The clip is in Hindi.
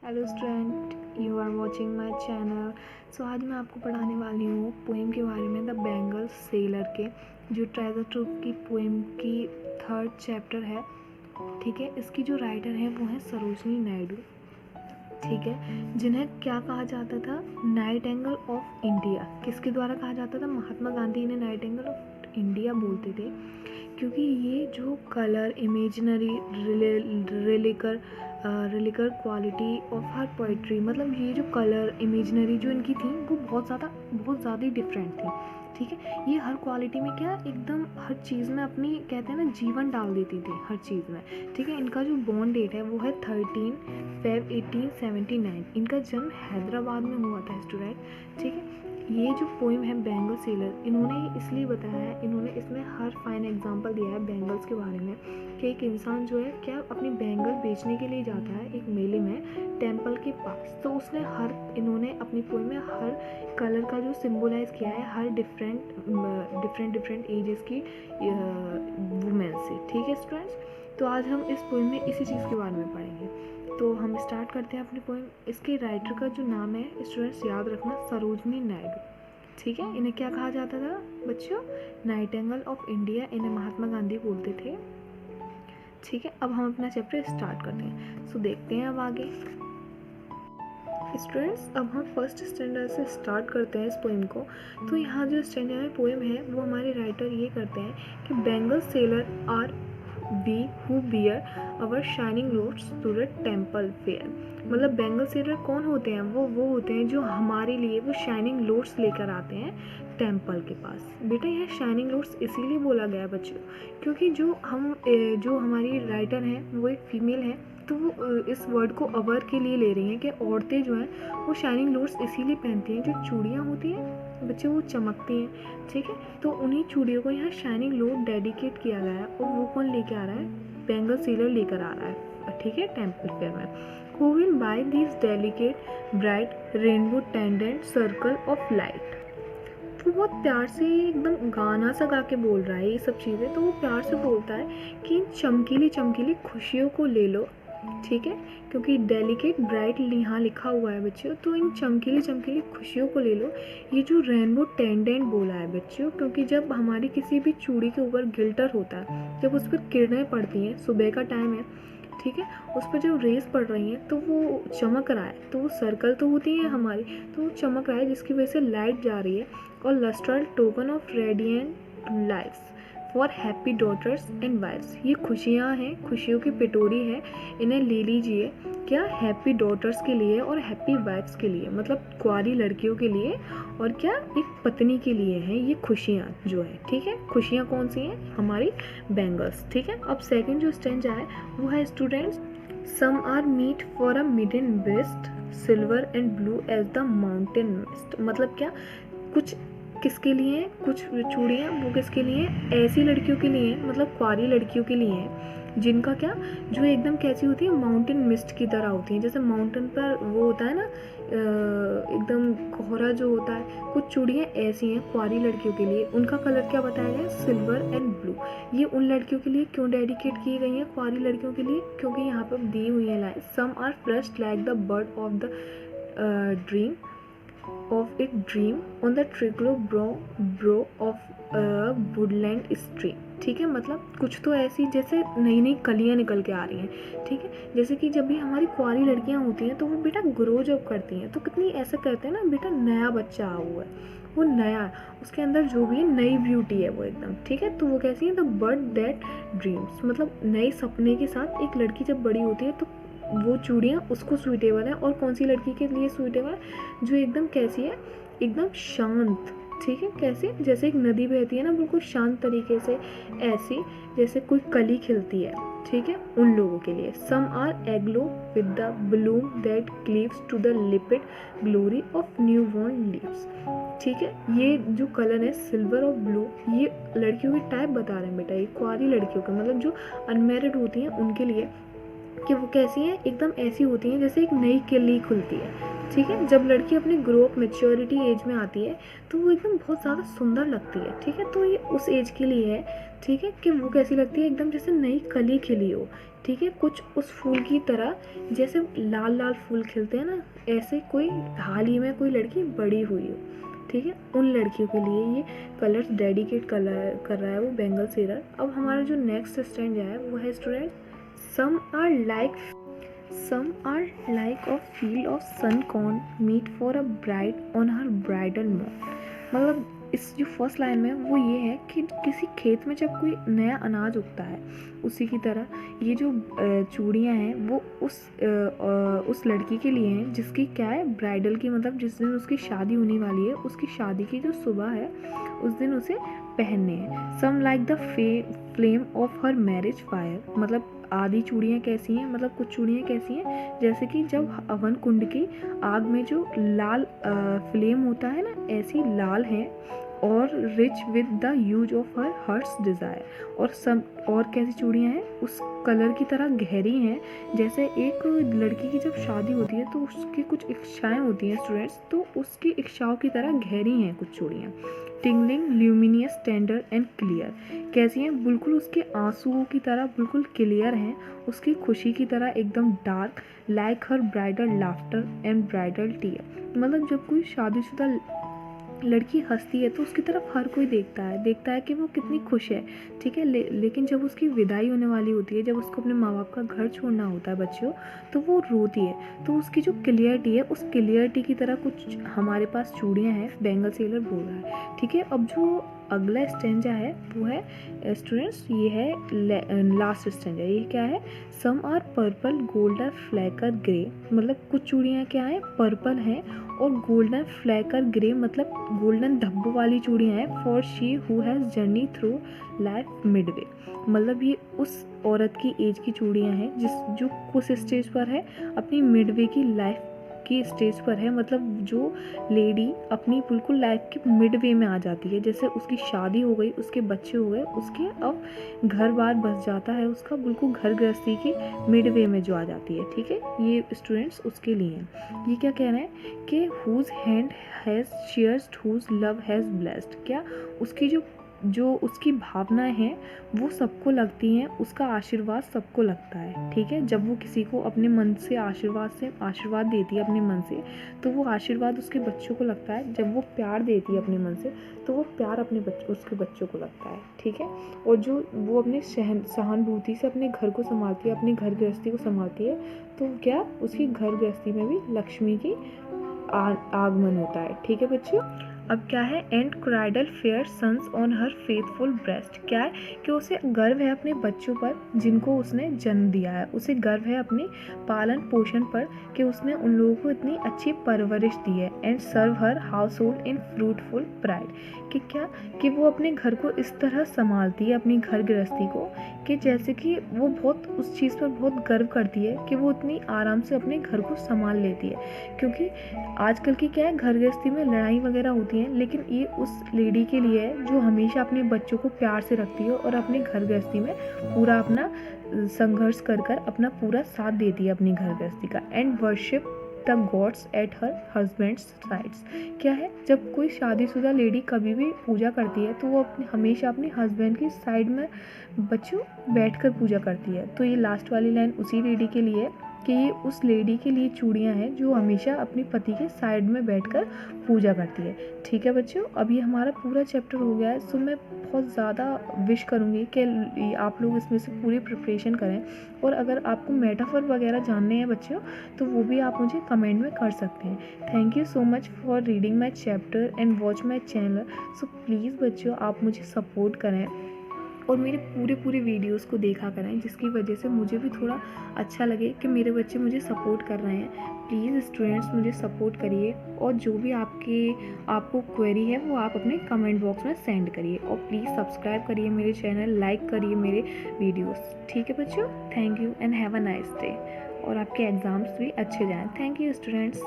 Hello student, you are watching my channel. So आज मैं आपको पढ़ाने वाली हूँ पोएम के बारे में, द बेंगल सेलर के, जो ट्रेजर ट्रूव की पोएम की 3rd चैप्टर है। ठीक है, इसकी जो राइटर है वो है सरोजनी नायडू। ठीक है, जिन्हें क्या कहा जाता था, नाइटिंगेल ऑफ इंडिया। किसके द्वारा कहा जाता था? महात्मा गांधी इन्हें नाइटिंगेल ऑफ इंडिया बोलते थे, क्योंकि ये जो colour, imaginary, lyrical quality of her poetry, मतलब ये जो कलर, इमेजिनरी जो इनकी थी वो बहुत ज़्यादा ही डिफरेंट थी। ठीक है, ये हर क्वालिटी में क्या एकदम हर चीज़ में अपनी, कहते हैं ना, जीवन डाल देती थी हर चीज़ में। ठीक है, इनका जो बॉर्न डेट है वो है 13 Feb 1879। इनका जन्म हैदराबाद में हुआ था स्टूडेंट। ठीक है, ये जो पोएम है बेंगल सेलर, इन्होंने इसलिए बताया है, इन्होंने इसमें हर फाइन एग्जांपल दिया है बेंगल्स के बारे में, कि एक इंसान जो है क्या अपनी बेंगल बेचने के लिए जाता है एक मेले में टेम्पल के पास, तो उसने इन्होंने अपनी पोएम में हर कलर का जो सिंबलाइज किया है हर डिफरेंट एजेस की वुमेन से। ठीक है स्टूडेंट्स, तो आज हम इस पोएम में इसी चीज़ के बारे में पढ़ेंगे। तो हम स्टार्ट करते हैं अपनी पोएम। इसके राइटर का जो नाम है स्टूडेंट्स याद रखना, सरोजनी नायडू। ठीक है, इन्हें क्या कहा जाता था बच्चों? Nightingale of India. इन्हें महात्मा गांधी बोलते थे। ठीक है, अब हम अपना चैप्टर स्टार्ट करते हैं। सो देखते हैं अब आगे स्टूडेंट्स। अब हम फर्स्ट स्टैंडर्ड से स्टार्ट करते हैं इस पोएम को। तो यहाँ जो स्टैंडर्ड में पोएम है वो हमारे राइटर ये करते हैं कि bangle seller are we who bear our shining loads to the temple fair. मतलब बेंगल सेलर कौन होते हैं? वो होते हैं जो हमारे लिए वो शाइनिंग लोड्स लेकर आते हैं टेम्पल के पास। बेटा यह शाइनिंग लोड्स इसीलिए बोला गया है बच्चों, क्योंकि जो हमारी राइटर हैं वो एक फीमेल है, तो वो इस वर्ड को अवर के लिए ले रही हैं कि औरतें जो हैं वो शाइनिंग लोड्स इसीलिए पहनती हैं। जो चूड़ियाँ होती हैं बच्चे वो चमकती हैं। ठीक है, तो उन्हीं चूड़ियों को यहाँ शाइनिंग लोड डेडिकेट किया गया है, और वो कौन लेके आ रहा है? बेंगल सेलर लेकर आ रहा है। ठीक है, टेम्पल फेयर में। Who will buy these delicate bright rainbow tended circle of light। तो बहुत प्यार से एकदम गाना सा गा के बोल रहा है ये सब चीज़ें। तो वो प्यार से बोलता है कि इन चमकीली चमकीली खुशियों को ले लो। ठीक है, क्योंकि डेलिकेट ब्राइट यहाँ लिखा हुआ है बच्चों, तो इन चमकीली चमकीली खुशियों को ले लो। ये जो रेनबो टेंडेंट बोला है बच्चों, क्योंकि जब हमारी किसी भी चूड़ी के ऊपर गिल्टर होता है, जब उस पर किरणें पड़ती हैं, सुबह का टाइम है, ठीक है, उस पर जब रेस पड़ रही हैं तो वो चमक रहा है, तो वो सर्कल तो होती है हमारी, तो वो चमक रहा है जिसकी वजह से लाइट जा रही है। और lustral token of radiant lifes for happy daughters and wifes. ये खुशियाँ हैं, खुशियों की पिटोरी है, इन्हें ले लीजिए। क्या? हैप्पी डॉटर्स के लिए और हैप्पी वाइफ्स के लिए, मतलब कुंवारी लड़कियों के लिए, और क्या एक पत्नी के लिए हैं ये खुशियाँ जो है। ठीक है, खुशियाँ कौन सी हैं? हमारी बेंगल्स। ठीक है, अब सेकंड जो स्टैंजा है वो है students, some are meet for a maiden best silver and blue as the mountain mist. मतलब क्या? कुछ किसके लिए? कुछ चूड़ियाँ वो किसके लिए? ऐसी लड़कियों के लिए, मतलब कुंवारी लड़कियों के लिए हैं जिनका क्या, जो एकदम कैसी होती है, माउंटेन मिस्ट की तरह होती हैं। जैसे माउंटेन पर वो होता है ना एकदम कोहरा जो होता है, कुछ चूड़ियाँ ऐसी हैं कुंवारी लड़कियों के लिए। उनका कलर क्या बताया गया? Silver and blue. ये उन लड़कियों के लिए क्यों डेडिकेट की गई हैं, कुंवारी लड़कियों के लिए? क्योंकि यहाँ पर दी हुई है line, some are flushed like the bird of the dream of it dream on the trickle bro of a woodland stream। ठीक है, मतलब कुछ तो ऐसी जैसे नई नई कलियाँ निकल के आ रही हैं। ठीक है, जैसे कि जब भी हमारी कुंवारी लड़कियाँ होती हैं तो वो बेटा ग्रो जब करती हैं तो कितनी ऐसा करते हैं ना, बेटा नया बच्चा आया हुआ है, वो नया, उसके अंदर जो भी है नई ब्यूटी है वो एकदम। ठीक है, तो वो कैसी है? द बर्ड दैट ड्रीम्स, मतलब नए सपने के साथ एक लड़की जब बड़ी होती है तो वो चूड़ियाँ उसको सूटेबल है। और कौन सी लड़की के लिए सूटेबल है? जो एकदम कैसी है, एकदम शांत। ठीक है, कैसे? जैसे एक नदी बहती है ना बिल्कुल शांत तरीके से, ऐसी जैसे कोई कली खिलती है। ठीक है, उन लोगों के लिए। Some are aglow with the bloom that cleaves to the limpid glory of new born leaves. ठीक है, ये जो कलर है सिल्वर और ब्लू, ये लड़कियों की टाइप बता रहे हैं बेटा, ये कुंवारी लड़कियों के, मतलब जो अनमैरिड होती हैं उनके लिए, कि वो कैसी हैं, एकदम ऐसी होती हैं जैसे एक नई कली खुलती है। ठीक है, जब लड़की अपनी ग्रो अप मेच्योरिटी एज में आती है तो वो एकदम बहुत ज़्यादा सुंदर लगती है। ठीक है, तो ये उस एज के लिए है। ठीक है, कि वो कैसी लगती है? एकदम जैसे नई कली खिली हो, ठीक है, कुछ उस फूल की तरह जैसे लाल लाल फूल खिलते हैं ना, ऐसे कोई हाल ही में कोई लड़की बड़ी हुई हो, ठीक है, उन लड़कियों के लिए ये कलर्स डेडिकेट कर रहा है वो बेंगल सेलर। अब हमारा जो नेक्स्ट स्टैंजा है वो है student, some are like a field of sun corn meet for a bride on her bridal moon. मतलब इस जो फर्स्ट लाइन में वो ये है कि किसी खेत में जब कोई नया अनाज उगता है, उसी की तरह ये जो चूड़ियाँ हैं वो उस लड़की के लिए हैं जिसकी क्या है, ब्राइडल की, मतलब जिस दिन उसकी शादी होने वाली है, उसकी शादी की जो सुबह है उस दिन उसे पहनने हैं। Some like the flame of her marriage fire, मतलब आधी चूड़ियाँ कैसी हैं, मतलब कुछ चूड़ियाँ कैसी हैं जैसे कि जब हवन कुंड की आग में जो लाल फ्लेम होता है ना, ऐसी लाल है, और rich with the use of her heart's desire, और कैसी चूड़ियाँ हैं, उस कलर की तरह गहरी हैं जैसे एक लड़की की जब शादी होती है तो उसकी कुछ इच्छाएं होती हैं स्टूडेंट्स, तो उसकी इच्छाओं की तरह गहरी हैं कुछ चूड़ियाँ। Tingling luminous tender and clear, कैसी हैं, बिल्कुल उसके आंसुओं की तरह बिल्कुल क्लियर हैं, उसकी खुशी की तरह एकदम dark, like her bridal laughter and bridal tear. मतलब जब कोई शादीशुदा लड़की हंसती है तो उसकी तरफ हर कोई देखता है कि वो कितनी खुश है, ठीक है, लेकिन जब उसकी विदाई होने वाली होती है, जब उसको अपने माँ बाप का घर छोड़ना होता है बच्चों, तो वो रोती है। तो उसकी जो क्लियरिटी है, उस क्लियरिटी की तरह कुछ हमारे पास चूड़ियाँ हैं, बेंगल सेलर बोल रहा है, ठीक है। अब जो अगला स्टैंजा है वो है स्टूडेंट्स, ये है लास्ट स्टैंजा। ये क्या है, some are purple golden flecker grey, मतलब कुछ चूड़ियाँ क्या हैं, पर्पल हैं और गोल्डन फ्लैकर ग्रे, मतलब गोल्डन धब्बों वाली चूड़ियाँ हैं। For she who has journey through life midway, मतलब ये उस औरत की एज की चूड़ियाँ हैं जो कुछ स्टेज पर है, अपनी मिडवे की लाइफ की स्टेज पर है, मतलब जो लेडी अपनी बिल्कुल लाइफ के मिडवे में आ जाती है, जैसे उसकी शादी हो गई, उसके बच्चे हो गए, उसके अब घर बार बस जाता है उसका, बिल्कुल घर गृहस्थी की मिडवे में जो आ जाती है, ठीक है। ये स्टूडेंट्स उसके लिए हैं। ये क्या कह रहे हैं कि whose hand has cheered whose love has blessed, क्या उसकी जो उसकी भावनाएं हैं वो सबको लगती हैं, उसका आशीर्वाद सबको लगता है, ठीक है। जब वो किसी को अपने मन से आशीर्वाद देती है अपने मन से, तो वो आशीर्वाद उसके बच्चों को लगता है। जब वो प्यार देती है अपने मन से, तो वो प्यार उसके बच्चों को लगता है, ठीक है। और जो वो अपने सहानुभूति से अपने घर को संभालती है, अपनी घर गृहस्थी को संभालती है, तो क्या उसकी घर गृहस्थी में भी लक्ष्मी की आगमन होता है, ठीक है बच्चों। अब क्या है, and cradle fair sons on her faithful breast, क्या है कि उसे गर्व है अपने बच्चों पर जिनको उसने जन्म दिया है, उसे गर्व है अपने पालन पोषण पर कि उसने उन लोगों को इतनी अच्छी परवरिश दी है। And serve her household in fruitful pride, कि क्या कि वो अपने घर को इस तरह संभालती है, अपनी घर गृहस्थी को, कि जैसे कि वो बहुत उस चीज़ पर बहुत गर्व करती है कि वो इतनी आराम से अपने घर को संभाल लेती है। क्योंकि आजकल की क्या है, घर गृहस्थी में लड़ाई वगैरह होती है, लेकिन ये उस लेडी के लिए है जो हमेशा अपने बच्चों को प्यार से रखती है और अपने घर गृहस्थी में पूरा अपना संघर्ष कर अपना पूरा साथ देती है अपनी घर गृहस्थी का। And worship the gods at her husband's sides, क्या है, जब कोई शादीशुदा लेडी कभी भी पूजा करती है तो वो हमेशा अपने हस्बैंड की साइड में बच्चों बैठकर पूजा करती है। तो ये लास्ट वाली लाइन उसी लेडी के लिए है कि ये उस लेडी के लिए चूड़ियाँ हैं जो हमेशा अपने पति के साइड में बैठकर पूजा करती है, ठीक है बच्चों। अब ये हमारा पूरा चैप्टर हो गया है। सो मैं बहुत ज़्यादा विश करूँगी कि आप लोग इसमें से पूरी प्रिपरेशन करें, और अगर आपको मेटाफर वगैरह जानने हैं बच्चों तो वो भी आप मुझे कमेंट में कर सकते हैं। Thank you so much for reading my chapter and watch my channel. So please बच्चों आप मुझे सपोर्ट करें और मेरे पूरे वीडियोस को देखा करें, जिसकी वजह से मुझे भी थोड़ा अच्छा लगे कि मेरे बच्चे मुझे सपोर्ट कर रहे हैं। प्लीज़ स्टूडेंट्स मुझे सपोर्ट करिए, और जो भी आपको क्वेरी है वो आप अपने कमेंट बॉक्स में सेंड करिए, और प्लीज़ सब्सक्राइब करिए मेरे चैनल, लाइक करिए मेरे वीडियोस, ठीक है बच्चों। Thank you and have a nice day, और आपके एग्ज़ाम्स भी अच्छे जाएँ। Thank you students.